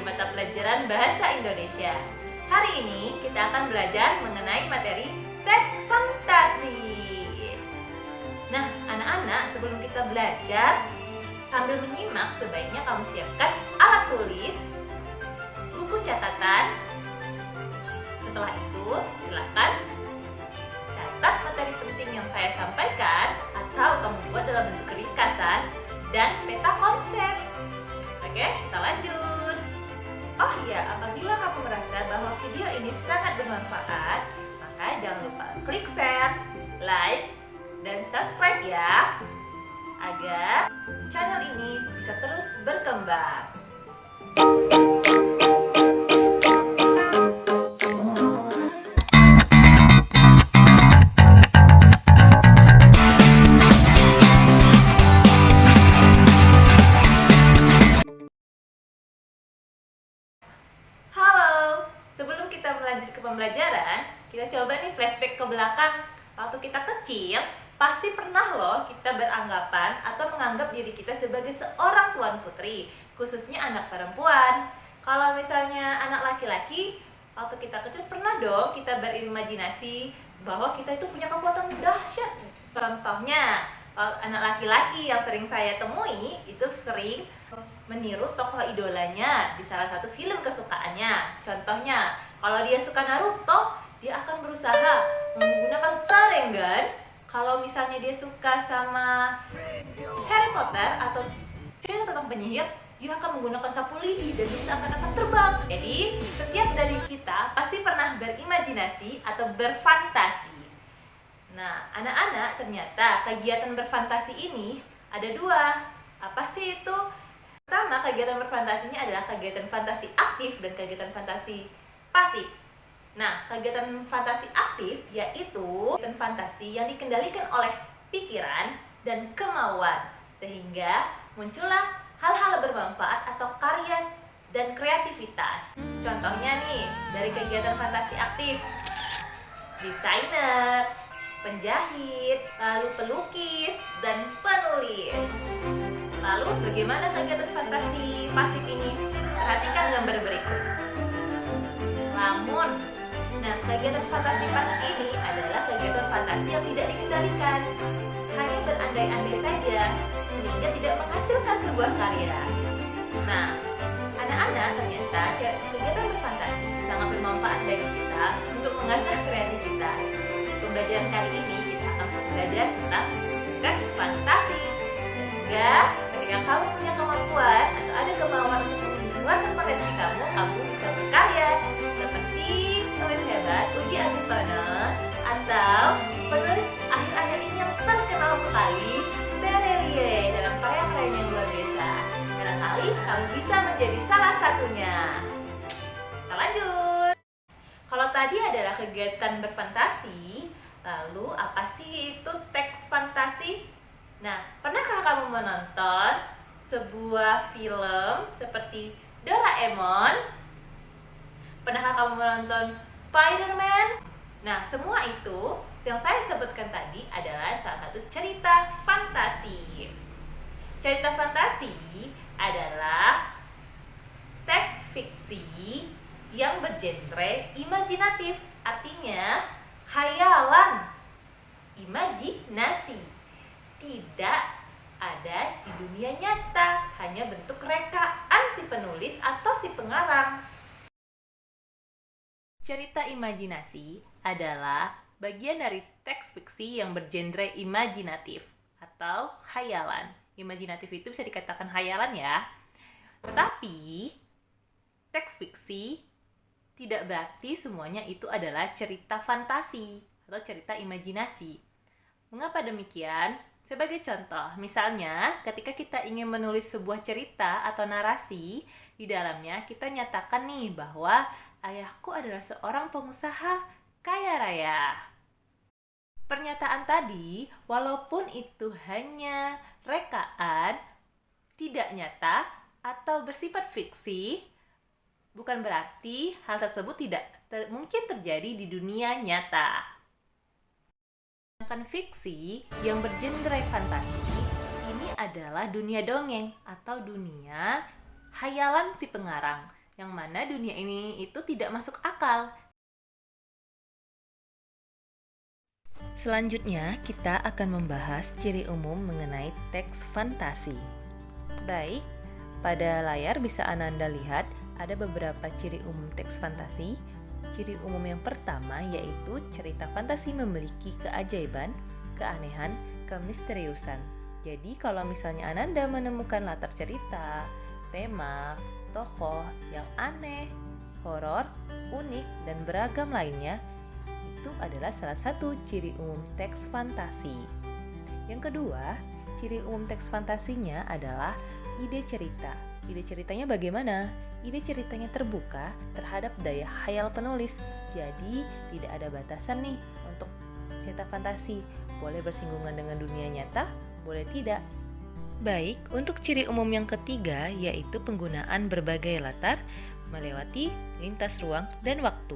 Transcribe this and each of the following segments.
mata pelajaran Bahasa Indonesia. Hari ini kita akan belajar mengenai materi teks fantasi. Nah, anak-anak, sebelum kita belajar, sambil menyimak sebaiknya kamu siapkan alat tulis, buku catatan. Setelah itu, silakan catat materi penting yang saya sampaikan atau kamu buat dalam bentuk ringkasan dan peta konsep. Oke, kita lanjut. Oh iya, apabila kamu merasa bahwa video ini sangat bermanfaat, maka jangan lupa klik share, like, dan subscribe ya, agar channel ini bisa terus berkembang. Pembelajaran, kita coba nih flashback ke belakang. Waktu kita kecil, pasti pernah loh kita beranggapan atau menganggap diri kita sebagai seorang tuan putri, khususnya anak perempuan. Kalau misalnya anak laki-laki, waktu kita kecil pernah dong kita berimajinasi bahwa kita itu punya kekuatan dahsyat. Contohnya, anak laki-laki yang sering saya temui itu sering meniru tokoh idolanya di salah satu film kesukaannya. Contohnya, kalau dia suka Naruto, dia akan berusaha menggunakan Sharingan. Kalau misalnya dia suka sama Harry Potter atau cerita tentang penyihir, dia akan menggunakan sapu lidi dan bisa akan terbang. Jadi, setiap dari kita pasti pernah berimajinasi atau berfantasi. Nah, anak-anak, ternyata kegiatan berfantasi ini ada dua. Apa sih itu? Pertama, kegiatan berfantasinya adalah kegiatan fantasi aktif dan kegiatan fantasi pasif. Nah, kegiatan fantasi aktif yaitu kegiatan fantasi yang dikendalikan oleh pikiran dan kemauan, sehingga muncullah hal-hal bermanfaat atau karya dan kreativitas. Contohnya nih, dari kegiatan fantasi aktif, desainer, penjahit, lalu pelukis, dan penulis. Lalu bagaimana kegiatan fantasi pasif ini? Perhatikan gambar berikut. Lamun. Nah, kegiatan fantasi pasif ini adalah kegiatan fantasi yang tidak dikendalikan, hanya berandai-andai saja, sehingga tidak menghasilkan sebuah karya. Nah, anak-anak, ternyata kegiatan berfantasi sangat bermanfaat bagi kita untuk mengasah kreativitas. Pembelajaran kali ini kita akan belajar tentang teks fantasi, sehingga ketika kamu punya kemampuan atau ada kemauan untuk mengeluarkan potensi kamu bisa berkarya seperti penulis hebat Ugi Agustono atau penulis akhir-akhir ini yang terkenal sekali Terelie dalam karya-karyanya yang luar biasa. Barangkali kamu bisa menjadi salah satunya. Kita lanjut. Kalau tadi adalah kegiatan berfantasi, lalu apa sih itu teks fantasi? Nah, pernahkah kamu menonton sebuah film seperti Doraemon? Pernahkah kamu menonton Spider-Man? Nah, semua itu yang saya sebutkan tadi adalah salah satu cerita fantasi. Cerita fantasi adalah teks fiksi yang bergenre imajinatif, artinya khayalan, imajinasi. Tidak ada di dunia nyata, hanya bentuk rekaan si penulis atau si pengarang. Cerita imajinasi adalah bagian dari teks fiksi yang bergenre imajinatif atau khayalan. Imajinatif itu bisa dikatakan khayalan ya. Tetapi teks fiksi tidak berarti semuanya itu adalah cerita fantasi atau cerita imajinasi. Mengapa demikian? Sebagai contoh, misalnya ketika kita ingin menulis sebuah cerita atau narasi, di dalamnya kita nyatakan nih bahwa ayahku adalah seorang pengusaha kaya raya. Pernyataan tadi, walaupun itu hanya rekaan, tidak nyata, atau bersifat fiksi, bukan berarti hal tersebut tidak mungkin terjadi di dunia nyata. Sedangkan fiksi yang bergenre fantasi ini adalah dunia dongeng atau dunia hayalan si pengarang. yang mana dunia ini itu tidak masuk akal. Selanjutnya, kita akan membahas ciri umum mengenai teks fantasi. Baik, pada layar bisa Ananda lihat ada beberapa ciri umum teks fantasi. Ciri umum yang pertama yaitu cerita fantasi memiliki keajaiban, keanehan, kemisteriusan. Jadi kalau misalnya Ananda menemukan latar cerita, tema, tokoh yang aneh, horor, unik, dan beragam lainnya, itu adalah salah satu ciri umum teks fantasi. Yang kedua, ciri umum teks fantasinya adalah ide cerita. Ide ceritanya bagaimana? Ide ceritanya terbuka terhadap daya khayal penulis. Jadi tidak ada batasan nih untuk cerita fantasi. Boleh bersinggungan dengan dunia nyata, boleh tidak. Baik, untuk ciri umum yang ketiga yaitu penggunaan berbagai latar melewati lintas ruang dan waktu.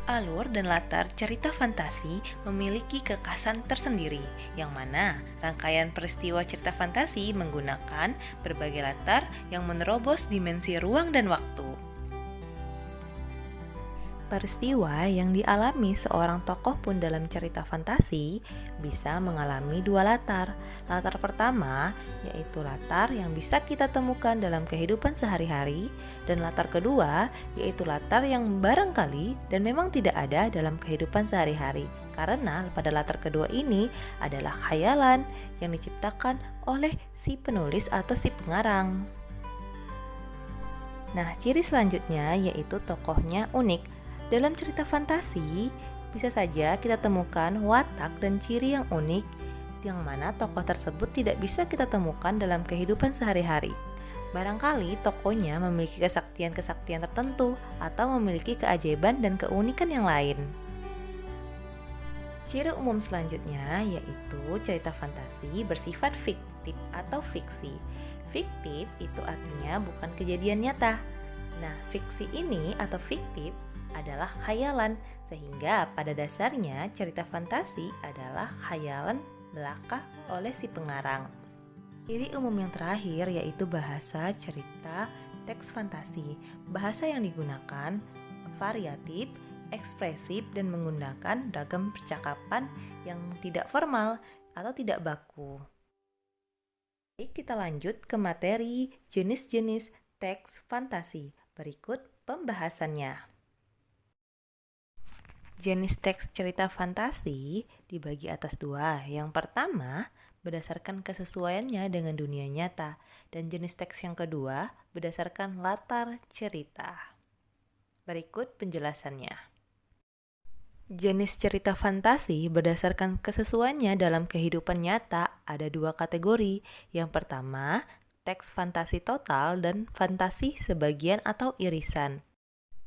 Alur dan latar cerita fantasi memiliki kekhasan tersendiri, yang mana rangkaian peristiwa cerita fantasi menggunakan berbagai latar yang menerobos dimensi ruang dan waktu. Peristiwa yang dialami seorang tokoh pun dalam cerita fantasi bisa mengalami dua latar. Latar pertama yaitu latar yang bisa kita temukan dalam kehidupan sehari-hari, dan latar kedua yaitu latar yang barangkali dan memang tidak ada dalam kehidupan sehari-hari. Karena pada latar kedua ini adalah khayalan yang diciptakan oleh si penulis atau si pengarang. Nah, ciri selanjutnya yaitu tokohnya unik. Dalam cerita fantasi, bisa saja kita temukan watak dan ciri yang unik, yang mana tokoh tersebut tidak bisa kita temukan dalam kehidupan sehari-hari. Barangkali tokohnya memiliki kesaktian-kesaktian tertentu atau memiliki keajaiban dan keunikan yang lain. Ciri umum selanjutnya yaitu cerita fantasi bersifat fiktif atau fiksi. Fiktif itu artinya bukan kejadian nyata. Nah, fiksi ini atau fiktif adalah khayalan, sehingga pada dasarnya cerita fantasi adalah khayalan belaka oleh si pengarang. Ciri umum yang terakhir yaitu bahasa cerita teks fantasi. Bahasa yang digunakan variatif, ekspresif, dan menggunakan ragam percakapan yang tidak formal atau tidak baku. Baik, kita lanjut ke materi jenis-jenis teks fantasi. Berikut pembahasannya. Jenis teks cerita fantasi dibagi atas dua. Yang pertama, berdasarkan kesesuaiannya dengan dunia nyata, dan jenis teks yang kedua berdasarkan latar cerita. Berikut penjelasannya. Jenis cerita fantasi berdasarkan kesesuaiannya dalam kehidupan nyata ada dua kategori. Yang pertama, teks fantasi total dan fantasi sebagian atau irisan.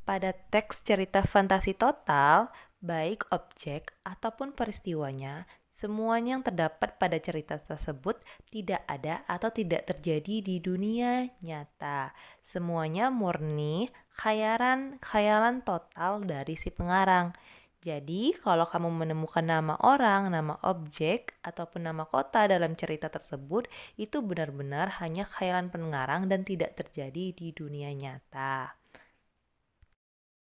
Pada teks cerita fantasi total, baik objek ataupun peristiwanya, semuanya yang terdapat pada cerita tersebut tidak ada atau tidak terjadi di dunia nyata. Semuanya murni khayalan total dari si pengarang. Jadi, kalau kamu menemukan nama orang, nama objek, ataupun nama kota dalam cerita tersebut, itu benar-benar hanya khayalan pengarang dan tidak terjadi di dunia nyata.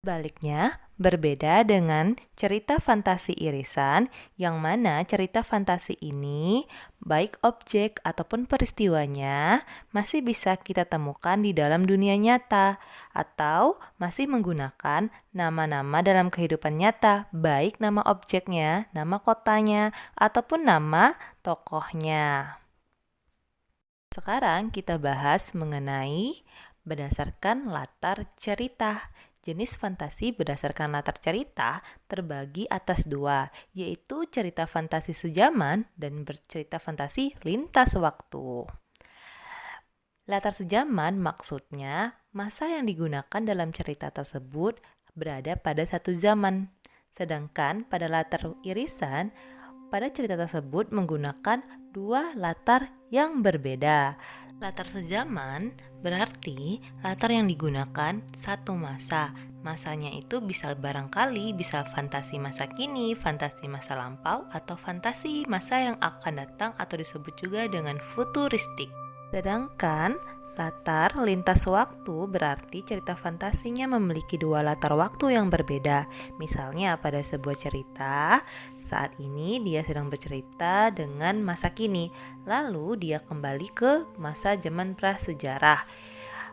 Sebaliknya, berbeda dengan cerita fantasi irisan, yang mana cerita fantasi ini, baik objek ataupun peristiwanya, masih bisa kita temukan di dalam dunia nyata, atau masih menggunakan nama-nama dalam kehidupan nyata, baik nama objeknya, nama kotanya, ataupun nama tokohnya. Sekarang kita bahas mengenai berdasarkan latar cerita. Jenis fantasi berdasarkan latar cerita terbagi atas dua, yaitu cerita fantasi sejaman dan bercerita fantasi lintas waktu. Latar sejaman maksudnya masa yang digunakan dalam cerita tersebut berada pada satu zaman. Sedangkan pada latar irisan, pada cerita tersebut menggunakan dua latar yang berbeda. Latar sejaman berarti latar yang digunakan satu masa. Masanya itu barangkali bisa fantasi masa kini, fantasi masa lampau, atau fantasi masa yang akan datang atau disebut juga dengan futuristik. Sedangkan Latar lintas waktu berarti cerita fantasinya memiliki dua latar waktu yang berbeda. Misalnya pada sebuah cerita, saat ini dia sedang bercerita dengan masa kini, lalu dia kembali ke masa zaman prasejarah.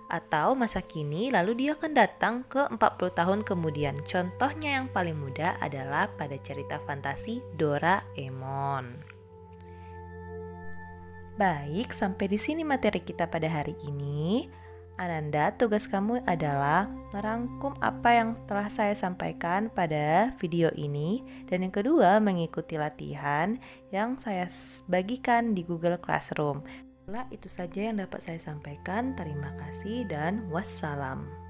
Atau masa kini, lalu dia akan datang ke 40 tahun kemudian. Contohnya yang paling mudah adalah pada cerita fantasi Doraemon. Baik, sampai di sini materi kita pada hari ini. Ananda, tugas kamu adalah merangkum apa yang telah saya sampaikan pada video ini. Dan yang kedua, mengikuti latihan yang saya bagikan di Google Classroom. Itu saja yang dapat saya sampaikan. Terima kasih dan wassalam.